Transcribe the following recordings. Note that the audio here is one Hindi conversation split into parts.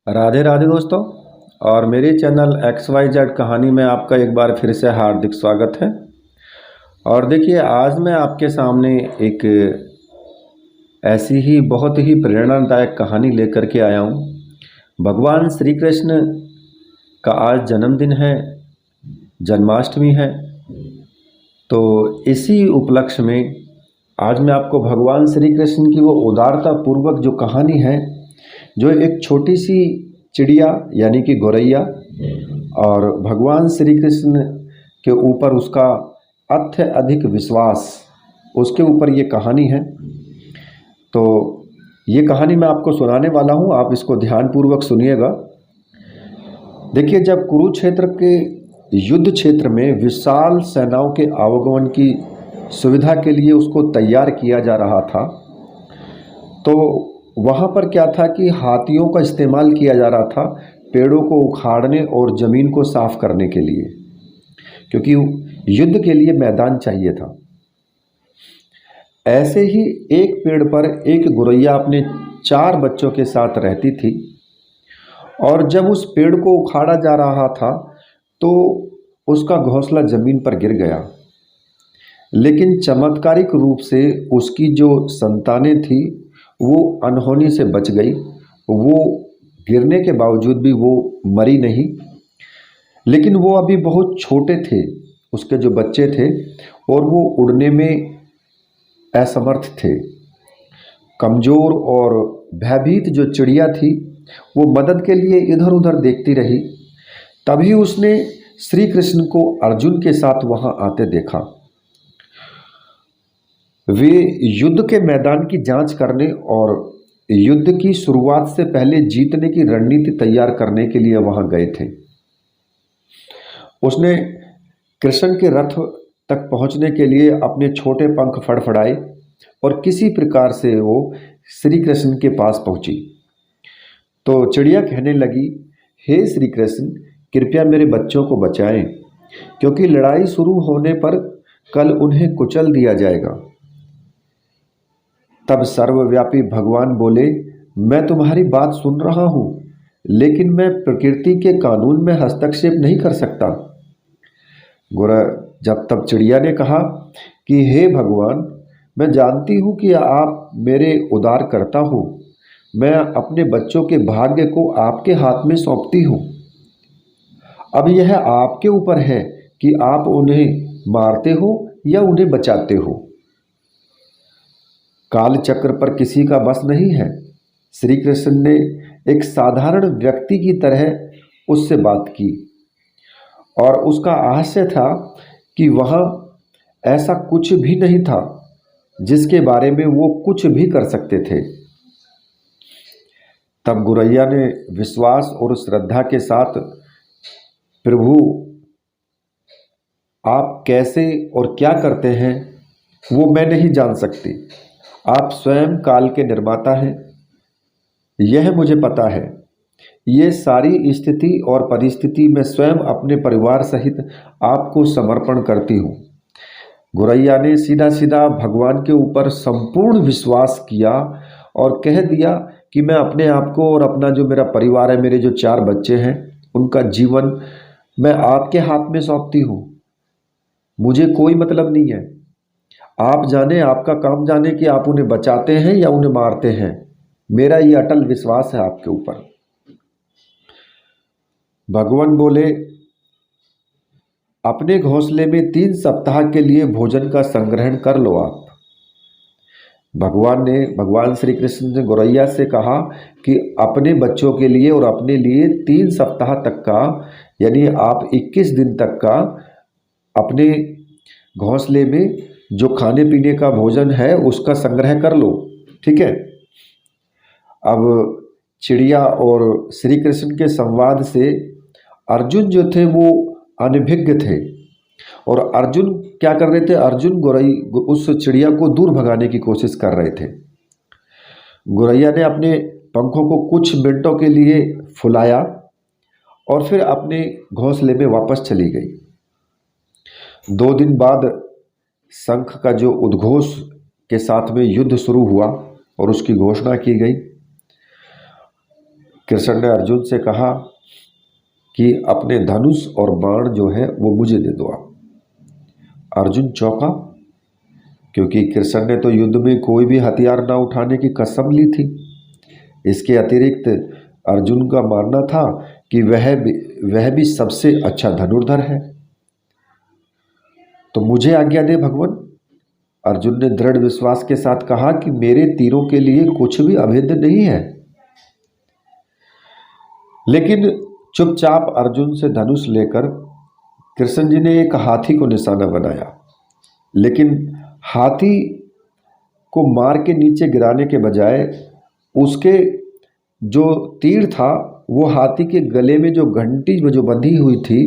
राधे राधे दोस्तों। और मेरे चैनल XYZ कहानी में आपका एक बार फिर से हार्दिक स्वागत है। और देखिए, आज मैं आपके सामने एक ऐसी ही बहुत ही प्रेरणादायक कहानी लेकर के आया हूँ। भगवान श्री कृष्ण का आज जन्मदिन है, जन्माष्टमी है। तो इसी उपलक्ष्य में आज मैं आपको भगवान श्री कृष्ण की वो उदारता पूर्वक जो कहानी है, जो एक छोटी सी चिड़िया यानी कि गौरैया और भगवान श्री कृष्ण के ऊपर उसका अत्यधिक विश्वास, उसके ऊपर ये कहानी है। तो ये कहानी मैं आपको सुनाने वाला हूँ, आप इसको ध्यानपूर्वक सुनिएगा। देखिए, जब कुरुक्षेत्र के युद्ध क्षेत्र में विशाल सेनाओं के आवागमन की सुविधा के लिए उसको तैयार किया जा रहा था, तो वहाँ पर क्या था कि हाथियों का इस्तेमाल किया जा रहा था पेड़ों को उखाड़ने और ज़मीन को साफ करने के लिए, क्योंकि युद्ध के लिए मैदान चाहिए था। ऐसे ही एक पेड़ पर एक गौरैया अपने 4 बच्चों के साथ रहती थी, और जब उस पेड़ को उखाड़ा जा रहा था तो उसका घोंसला ज़मीन पर गिर गया। लेकिन चमत्कारिक रूप से उसकी जो संतानें थी वो अनहोनी से बच गई। वो गिरने के बावजूद भी वो मरी नहीं, लेकिन वो अभी बहुत छोटे थे, उसके जो बच्चे थे, और वो उड़ने में असमर्थ थे। कमज़ोर और भयभीत जो चिड़िया थी वो मदद के लिए इधर उधर देखती रही। तभी उसने श्री कृष्ण को अर्जुन के साथ वहाँ आते देखा। वे युद्ध के मैदान की जांच करने और युद्ध की शुरुआत से पहले जीतने की रणनीति तैयार करने के लिए वहां गए थे। उसने कृष्ण के रथ तक पहुंचने के लिए अपने छोटे पंख फड़फड़ाए और किसी प्रकार से वो श्री कृष्ण के पास पहुंची। तो चिड़िया कहने लगी, हे श्री कृष्ण, कृपया मेरे बच्चों को बचाएं, क्योंकि लड़ाई शुरू होने पर कल उन्हें कुचल दिया जाएगा। तब सर्वव्यापी भगवान बोले, मैं तुम्हारी बात सुन रहा हूँ, लेकिन मैं प्रकृति के कानून में हस्तक्षेप नहीं कर सकता। जब तब चिड़िया ने कहा कि हे भगवान, मैं जानती हूँ कि आप मेरे उदार करता हो। मैं अपने बच्चों के भाग्य को आपके हाथ में सौंपती हूँ। अब यह आपके ऊपर है कि आप उन्हें मारते हो या उन्हें बचाते हो। काल चक्र पर किसी का बस नहीं है। श्री कृष्ण ने एक साधारण व्यक्ति की तरह उससे बात की, और उसका आशय था कि वहाँ ऐसा कुछ भी नहीं था जिसके बारे में वो कुछ भी कर सकते थे। तब गौरैया ने विश्वास और श्रद्धा के साथ, प्रभु, आप कैसे और क्या करते हैं वो मैं नहीं जान सकती। आप स्वयं काल के निर्माता हैं, यह मुझे पता है। ये सारी स्थिति और परिस्थिति मैं स्वयं अपने परिवार सहित आपको समर्पण करती हूँ। गौरैया ने सीधा सीधा भगवान के ऊपर संपूर्ण विश्वास किया और कह दिया कि मैं अपने आप को और अपना जो मेरा परिवार है, मेरे जो 4 बच्चे हैं, उनका जीवन मैं आपके हाथ में सौंपती हूँ। मुझे कोई मतलब नहीं है। आप जाने, आपका काम जाने कि आप उन्हें बचाते हैं या उन्हें मारते हैं। मेरा ये अटल विश्वास है आपके ऊपर। भगवान बोले, अपने घोंसले में 3 सप्ताह के लिए भोजन का संग्रहण कर लो आप। भगवान श्री कृष्ण ने गौरैया से कहा कि अपने बच्चों के लिए और अपने लिए 3 सप्ताह तक का, यानी आप 21 दिन तक का अपने घोंसले में जो खाने पीने का भोजन है उसका संग्रह कर लो, ठीक है। अब चिड़िया और श्री कृष्ण के संवाद से अर्जुन जो थे वो अनभिज्ञ थे, और अर्जुन क्या कर रहे थे, अर्जुन उस चिड़िया को दूर भगाने की कोशिश कर रहे थे। गौरैया ने अपने पंखों को कुछ मिनटों के लिए फुलाया और फिर अपने घोंसले में वापस चली गई। 2 दिन बाद शंख का जो उद्घोष के साथ में युद्ध शुरू हुआ और उसकी घोषणा की गई। कृष्ण ने अर्जुन से कहा कि अपने धनुष और बाण जो है वो मुझे दे दो आप। अर्जुन चौंका, क्योंकि कृष्ण ने तो युद्ध में कोई भी हथियार ना उठाने की कसम ली थी। इसके अतिरिक्त अर्जुन का मानना था कि वह भी सबसे अच्छा धनुर्धर है। तो मुझे आज्ञा दे भगवान। अर्जुन ने दृढ़ विश्वास के साथ कहा कि मेरे तीरों के लिए कुछ भी अभेद्य नहीं है। लेकिन चुपचाप अर्जुन से धनुष लेकर कृष्ण जी ने एक हाथी को निशाना बनाया, लेकिन हाथी को मार के नीचे गिराने के बजाय उसके जो तीर था वो हाथी के गले में जो घंटी जो बंधी हुई थी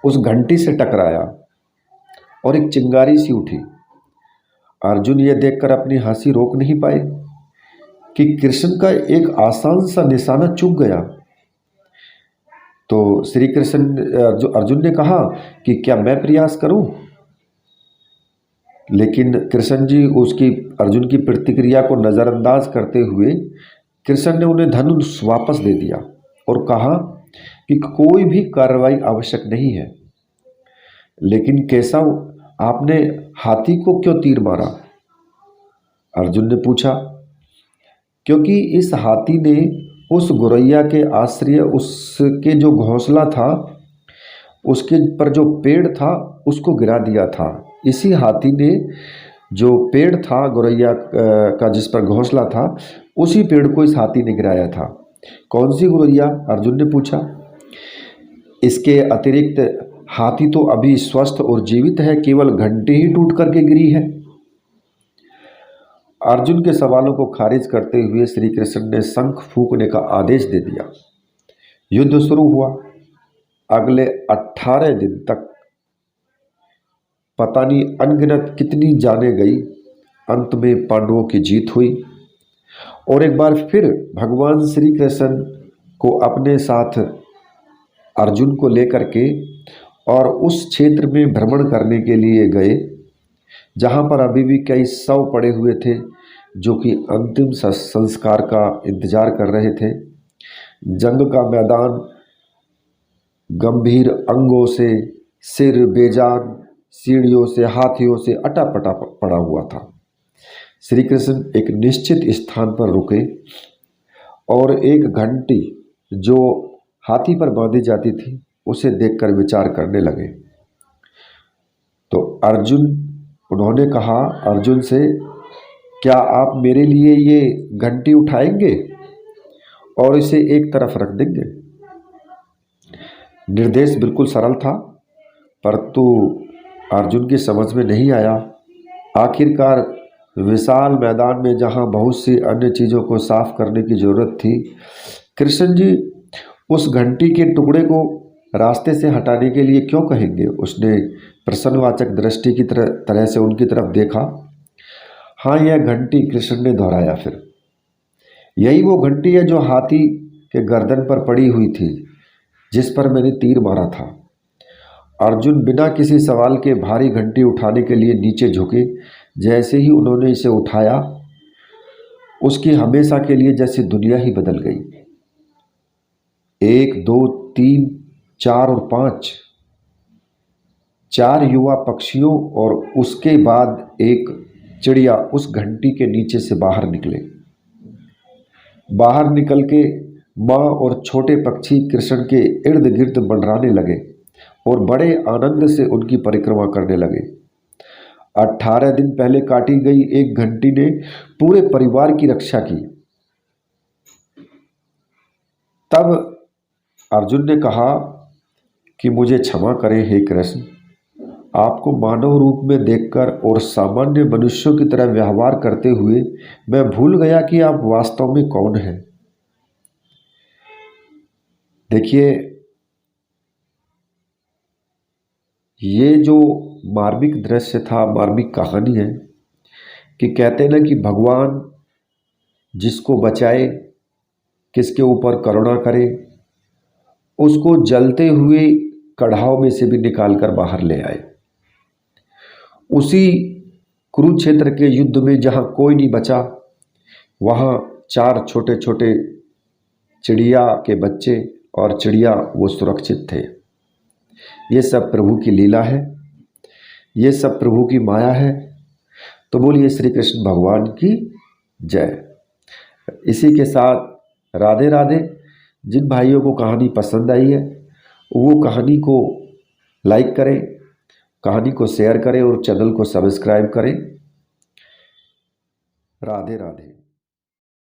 उस घंटी से टकराया और एक चिंगारी सी उठी। अर्जुन ये देखकर अपनी हंसी रोक नहीं पाए कि कृष्ण का एक आसान सा निशाना चूक गया। तो श्री कृष्ण अर्जुन ने कहा कि क्या मैं प्रयास करूं? लेकिन कृष्ण जी उसकी अर्जुन की प्रतिक्रिया को नज़रअंदाज करते हुए कृष्ण ने उन्हें धनुष वापस दे दिया और कहा कि कोई भी कार्रवाई आवश्यक नहीं है। लेकिन केशव, आपने हाथी को क्यों तीर मारा? अर्जुन ने पूछा। क्योंकि इस हाथी ने उस गोरैया के आश्रय उसके जो घोंसला था उसके पर जो पेड़ था उसको गिरा दिया था। इसी हाथी ने जो पेड़ था गोरैया का जिस पर घोंसला था उसी पेड़ को इस हाथी ने गिराया था। कौन सी गोरैया? अर्जुन ने पूछा। इसके अतिरिक्त हाथी तो अभी स्वस्थ और जीवित है, केवल घंटी ही टूट करके गिरी है। अर्जुन के सवालों को खारिज करते हुए श्री कृष्ण ने शंख फूंकने का आदेश दे दिया। युद्ध शुरू हुआ। अगले 18 दिन तक पता नहीं अनगिनत कितनी जाने गई। अंत में पांडवों की जीत हुई और एक बार फिर भगवान श्री कृष्ण को अपने साथ अर्जुन को लेकर के और उस क्षेत्र में भ्रमण करने के लिए गए जहाँ पर अभी भी कई शव पड़े हुए थे जो कि अंतिम संस्कार का इंतजार कर रहे थे। जंग का मैदान गंभीर अंगों से, सिर बेजान सीढ़ियों से, हाथियों से अटापटा पड़ा हुआ था। श्री कृष्ण एक निश्चित स्थान पर रुके और एक घंटी जो हाथी पर बांधी जाती थी उसे देखकर विचार करने लगे। तो उन्होंने कहा अर्जुन से, क्या आप मेरे लिए ये घंटी उठाएंगे और इसे एक तरफ रख देंगे? निर्देश बिल्कुल सरल था, परंतु अर्जुन की समझ में नहीं आया। आखिरकार विशाल मैदान में जहां बहुत सी अन्य चीज़ों को साफ करने की जरूरत थी, कृष्ण जी उस घंटी के टुकड़े को रास्ते से हटाने के लिए क्यों कहेंगे? उसने प्रश्नवाचक दृष्टि की तरह से उनकी तरफ देखा। हाँ, यह घंटी, कृष्ण ने दोहराया फिर। यही वो घंटी है जो हाथी के गर्दन पर पड़ी हुई थी जिस पर मैंने तीर मारा था। अर्जुन बिना किसी सवाल के भारी घंटी उठाने के लिए नीचे झुके। जैसे ही उन्होंने इसे उठाया उसकी हमेशा के लिए जैसे दुनिया ही बदल गई। 1 2 3 4 और 5 4 युवा पक्षियों और उसके बाद एक चिड़िया उस घंटी के नीचे से बाहर निकले। बाहर निकल के माँ और छोटे पक्षी कृष्ण के इर्द गिर्द मंडराने लगे और बड़े आनंद से उनकी परिक्रमा करने लगे। 18 दिन पहले काटी गई एक घंटी ने पूरे परिवार की रक्षा की। तब अर्जुन ने कहा कि मुझे क्षमा करें हे कृष्ण, आपको मानव रूप में देखकर और सामान्य मनुष्यों की तरह व्यवहार करते हुए मैं भूल गया कि आप वास्तव में कौन हैं। देखिए, ये जो मार्मिक दृश्य था, मार्मिक कहानी है कि कहते हैं ना कि भगवान जिसको बचाए, किसके ऊपर करुणा करे, उसको जलते हुए कढ़ाव में से भी निकाल कर बाहर ले आए। उसी कुरुक्षेत्र के युद्ध में जहाँ कोई नहीं बचा, वहाँ 4 छोटे छोटे चिड़िया के बच्चे और चिड़िया वो सुरक्षित थे। ये सब प्रभु की लीला है, ये सब प्रभु की माया है। तो बोलिए श्री कृष्ण भगवान की जय। इसी के साथ राधे राधे। जिन भाइयों को कहानी पसंद आई है वो कहानी को लाइक करें, कहानी को शेयर करें और चैनल को सब्सक्राइब करें। राधे राधे।